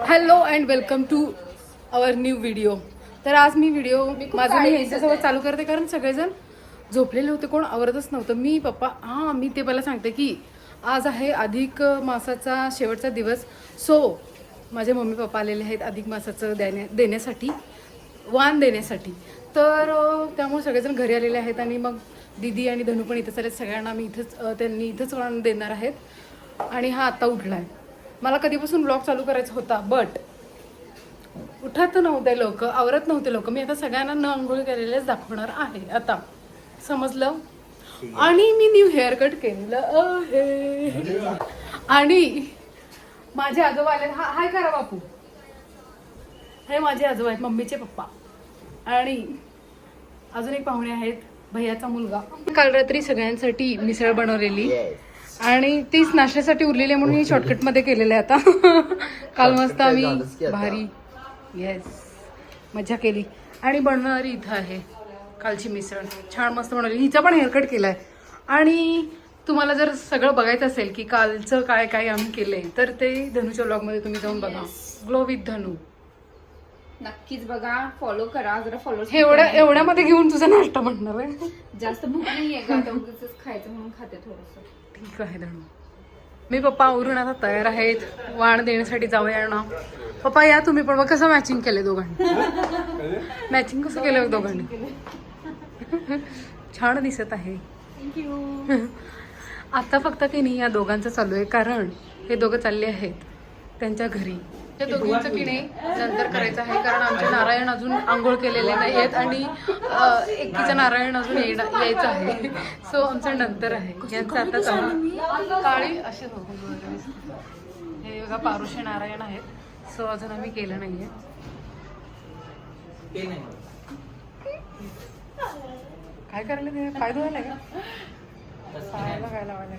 Hello and welcome to our new video. तर आज मी यांच्यासोबत चालू करते कारण सगळेजण झोपलेले होते, कोण आवरतच नव्हतं. मी पप्पा मी ते पहिला सांगते की आज आहे अधिक मासाचा शेवटचा दिवस. सो माझे मम्मी पप्पा आलेले आहेत अधिक मासाचं देण्यासाठी, वाण देण्यासाठी. तर त्यामुळे सगळेजण घरी आलेले आहेत आणि मग दीदी आणि धनू पण इथंच आले. सगळ्यांना मी त्यांनी इथंच वाण देणार आहेत. आणि हा आत्ता उठला आहे. मला कधीपासून ब्लॉग चालू करायचा होता, बट उठत नव्हते लोक, आवरत नव्हते लोक. मी आता सगळ्यांना न आंघोळ केलेलेच दाखवणार आहे आता, समजलं. आणि मी न्यू हेअर कट केलेलं आहे. आणि माझे आजोबा आले. हाय करा बापू. हे माझे आजोबा आहेत, मम्मीचे पप्पा. आणि अजून एक पाहुणे आहेत, भैयाचा मुलगा. काल रात्री सगळ्यांसाठी मिसळ बनवलेली आणि तीच नाश्त्यासाठी उरलेली म्हणून ही शॉर्टकट मध्ये केलेलं आहे आता. काल मस्त आम्ही भारी मजा केली. आणि बनवणारी इथं आहे कालची मिसळ, छान मस्त बनवली. हिचा पण हेअरकट केलाय. आणि तुम्हाला जर सगळं बघायचं असेल की कालचं काय काय आम्ही केलंय तर ते धनूच्या ब्लॉग मध्ये तुम्ही जाऊन बघा. ग्लो विथ धनू नक्कीच बघा, फॉलो करा जरा. फॉलो एवढ्यामध्ये घेऊन तुझा नाश्ता म्हणणार आहे. जास्त भूक नाहीये का, उगाचच खायचं म्हणून खाते थोडस. ठीक आहे धनू. मी पप्पा आवरून आता तयार आहेत वाण देण्यासाठी. जाऊया ना पप्पा, या तुम्ही पण. कसं मॅचिंग केलंय दोघांनी, मॅचिंग कसं केलं दोघांनी. छान दिसत आहे. थँक्यू. आता फक्त की नाही या दोघांचं चालू आहे कारण हे दोघं चालले आहेत त्यांच्या घरी. त्या दोघींचं की नाही नंतर करायचं आहे कारण आमचे नारायण अजून आंघोळ केलेले नाही आहेत आणि एकीचं नारायण अजून यायचं आहे. सो आमचं नंतर आहे. यांचं आता चालू काळी असे हे बघा पारुषे नारायण आहेत. सो अजून आम्ही केलं नाहीये. काय करायला ते पाय धुवायला का पायाला काय लावायला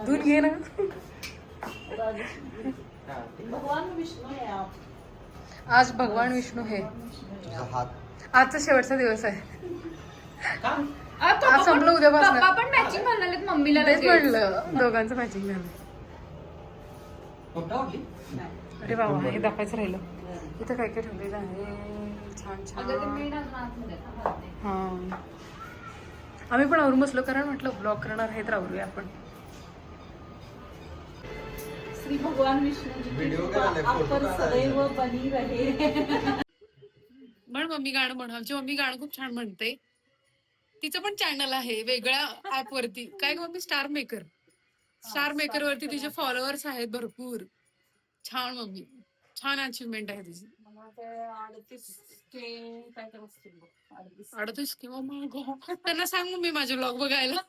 धुवून घे ना. आज भगवान विष्णू हे आजचा शेवटचा दिवस आहे. आज संपलं, उद्यापासून पण मॅचिंग घालणार मम्मीला. तेच म्हणलं दोघांचं मॅचिंग झालं. अरे बाबा हे दाखवायचं राहिलं. इथं काय काय ठेवलेलं आहे छान छान. हा आम्ही पण आवरून बसलो कारण म्हटलं ब्लॉग करणार आहे तर आवरूया आपण. श्री भगवान विष्णू आपण सदैव बनी रहे. म्हण मम्मी गाणं म्हण. आमची मम्मी गाणं खूप छान म्हणते. तिचं पण चॅनल आहे वेगळ्या ऍप वरती. काय मम्मी स्टार मेकर वरती तिचे फॉलोअर्स आहेत भरपूर. छान मम्मी, छान अचिव्हमेंट आहे तिची. 38 किंवा त्यांना सांग मम्मी माझे व्लॉग बघायला.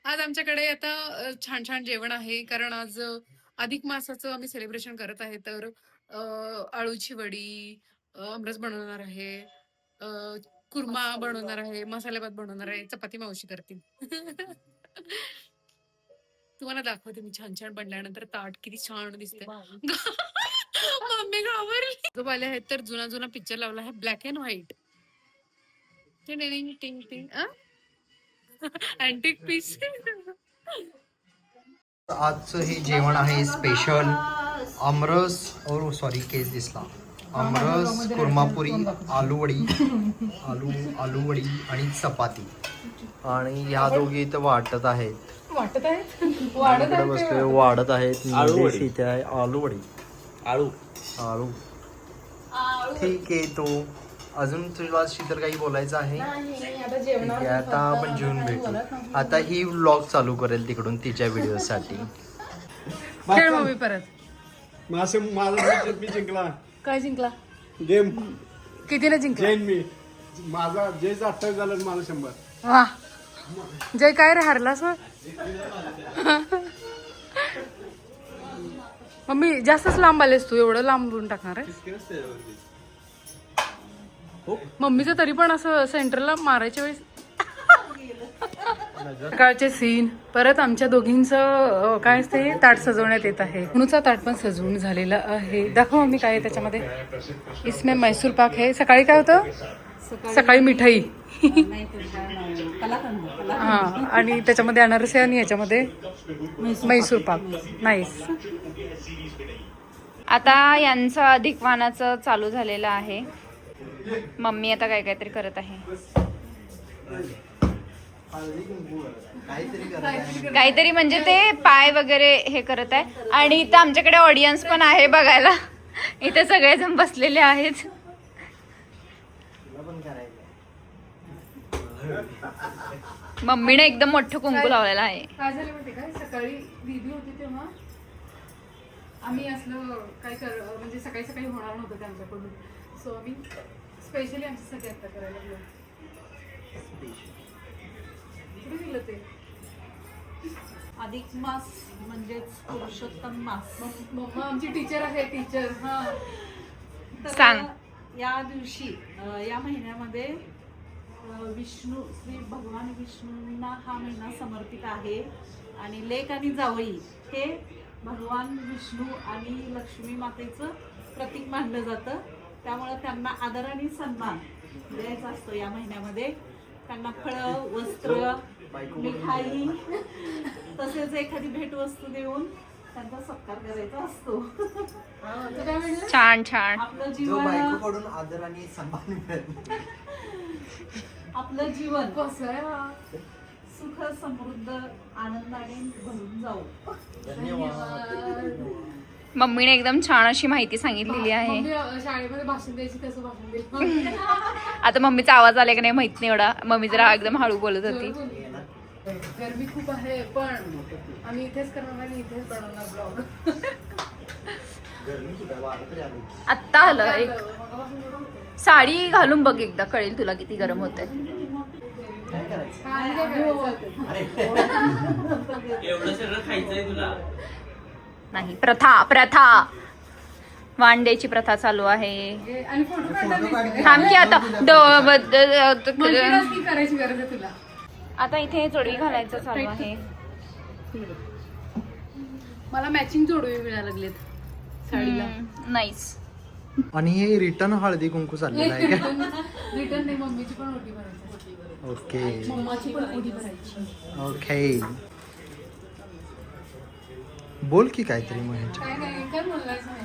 आज आमच्याकडे आता छान छान जेवण आहे कारण आज अधिक मासाचं आम्ही सेलिब्रेशन करत आहे. तर आळूची वडी, आमरस बनवणार आहे, कुर्मा बनवणार आहे, मसाले भात बनवणार आहे, चपाती मावशी करतील. तुम्हाला दाखवते मी छान छान बनल्यानंतर ताट किती छान दिसते. मम्मी घाबरली. जो आले आहेत तर जुना जुना पिक्चर लावला आहे ब्लॅक अँड व्हाईट. टिंग टिंग अँटिक पीस. आजचं हे जेवण आहे स्पेशल. आमरस और सॉरी केस दिसला. आमरस, कुर्मापुरी, आलूवडी आणि चपाती. आणि ह्या दोघी इथं वाटत आहेत. बसले वाढत आहेत. इथे आहे आलूवडी. आळू ठीक आहे. तो अजून तुला शीतल काही बोलायचं आहे? ठीक आहे, आता आपण जेवून भेटू. आता ही व्लॉग चालू करेल तिकडून तिच्या व्हिडिओ साठी. खेळ मम्मी परत. मी जिंकला. काय जिंकला? गेम कितीने जिंकला? जैन मी. माझा जयचा 28 झालं, माझा 100. वा जय काय रे हरलास मग. मम्मी जास्तच लांब आलेस तू. एवढं लांबून टाकणार आहे मम्मीचं. तरी पण असं सेंटरला मारायच्या वेळेस. सकाळचे सीन परत आमच्या दोघींचं काय असते ताट सजवण्यात येत आहे. म्हणूनचा ताट पण सजवून झालेला आहे. दाखव मम्मी काय आहे त्याच्यामध्ये. इसमें मैसूर पाक आहे. सकाळी काय होतं? सकाळी मिठाई हा आणि त्याच्यामध्ये अनारसे आणि ह्याच्यामध्ये मैसूर पाक. नाईस. आता यांचं अधिक वाणाचं चालू झालेलं आहे. मम्मी आता काय काहीतरी करत आहे. काहीतरी म्हणजे ते पाय वगैरे हे करत आहे. आणि इथं आमच्याकडे ऑडियन्स पण आहे बघायला. इथे सगळेजण बसलेले आहेत. मम्मीने एकदम मोठं कुंकू लावलेलं आहे. काय झालं माहिती काय, सकाळी दीदी होती तेव्हा आम्ही असलं काय म्हणजे सकाळी सकाळी होणार नव्हतं त्यांच्याकडून, सो आम्ही स्पेशली आमच्यासाठी आता करायला लागलो. कुठे गेलं ते अधिक मास म्हणजेच पुरुषोत्तम मास. मम्मा आमची टीचर आहे, टीचर. हा तर सांग. या दिवशी या महिन्यामध्ये विष्णू श्री भगवान विष्णूंना हा महिना समर्पित आहे. आणि लेक आणि जावई हे भगवान विष्णू आणि लक्ष्मी मातेचं प्रतीक मानलं जातं. त्यामुळं त्यांना आदर आणि सन्मान द्यायचा असतो या महिन्यामध्ये. त्यांना फळं, वस्त्र, मिठाई तसेच एखादी भेटवस्तू देऊन त्यांचा सत्कार करायचा असतो. छान छान. आपलं जो जीवन बायकोकडून आदर आणि सन्मान मिळेल. आपलं जीवन कसं आहे हा? सुख समृद्ध आनंदाने भरून जाऊ. मम्मीने एकदम छान अशी माहिती सांगितलेली आहे. मम्मी शाळेमध्ये भाषण द्यायची, कसं भाषण द्यायची. आता मम्मीचा आवाज आला की नाही माहित नाही एवढा. मम्मी जरा एकदम हळू बोलत होती. गरमी खूप आहे पण आम्ही इथेच करणार आणि इथेच बनवणार ब्लॉग. आत्ता आलं एक साडी घालून बघ एकदा, कळेल तुला किती गरम होत आहे. एवढं सगळं खायचंय तुला? नाही, प्रथा प्रथा वांड्याची प्रथा चालू आहे. आणि फोटो काढायला थांब की आता करायची गरज आहे तुला. आता इथे जोडवी घालायचं चालू आहे. मला मॅचिंग जोडवे मिळायला लागलेत साडीला. नाईस. आणि हे रिटर्न हळदी कुंकू चाललेलं आहे का? रिटर्न नाही, मम्मीची पण ओटी भरायची. ओके मम्माची पण ओटी भरायची. ओके. बोल की काहीतरी मग ह्याच्या. काय काय काय बोलायचं नाही.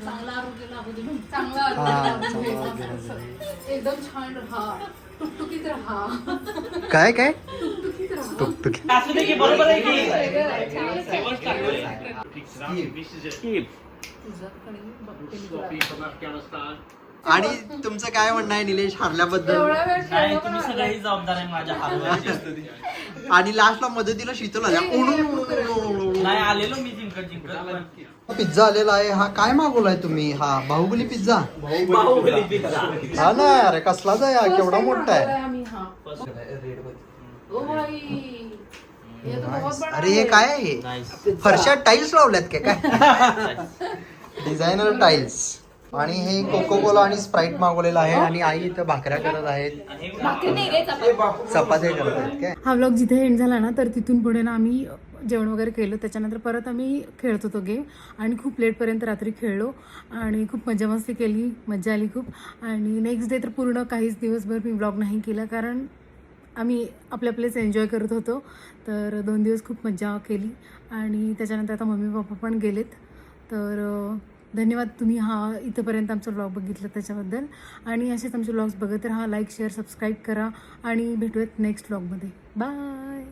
चांगलं आरोग्य लाभू दे. चांगला हा, आरोग्य चांगला लाभू आरोग्य दे. लाभू एकदम छान राहा, टुकटुकीत राहा. काय काय टुकटुकीत राहा. टुकटुकी. असू दे की, बरोबर आहे की. आणि तुमचं काय म्हणणं आहे निलेश हरल्याबद्दल? एवढा वेळ नाही, तुम्ही सगळी जबाबदार आहे माझ्या हारण्याची. आणि लास्टला मदतीला शीतल आल्या. नाही आलेलो मी जिंकत पण. पिझ्झा आलेला आहे. हा काय मागवलाय तुम्ही? हा बाहुबली पिझ्झा. बाहुबली पिझ्झा. हा ना अरे कसलाच आहे हा, केवढा मोठा आहे. आम्ही हा. ओ भाई, ये तो बहुत बड़ा अरे हे काय आहे हे? नाईस. फरशा टाइल्स लावल्यात का काय? Designer tiles. आणि हे कोको कोला आणि स्प्राईट मागवलेला आहे. आणि आई इथं भाकऱ्या करत आहेत, चपात्या करत आहेत काय. हा व्लॉग जिथे एंड झाला ना, तर तिथून पुढे ना आम्ही जेवण वगैरे केलं. त्याच्यानंतर परत आम्ही खेळत होतो गेम आणि खूप लेटपर्यंत रात्री खेळलो आणि खूप मजा मस्ती केली. मजा आली खूप. आणि नेक्स्ट डे तर पूर्ण काहीच दिवसभर मी व्लॉग नाही केला, कारण आम्ही आपलेच एन्जॉय करत होतो. तर 2 दिवस खूप मजा केली. आणि त्याच्यानंतर आता मम्मी पप्पा पण गेलेत. तर धन्यवाद तुम्ही इथंपर्यंत आमचा व्लॉग बघितलं त्याच्याबद्दल. आणि असेच आमचे व्लॉग्स बघत राहा. लाईक शेअर सबस्क्राईब करा आणि भेटूयात नेक्स्ट व्लॉगमध्ये. बाय.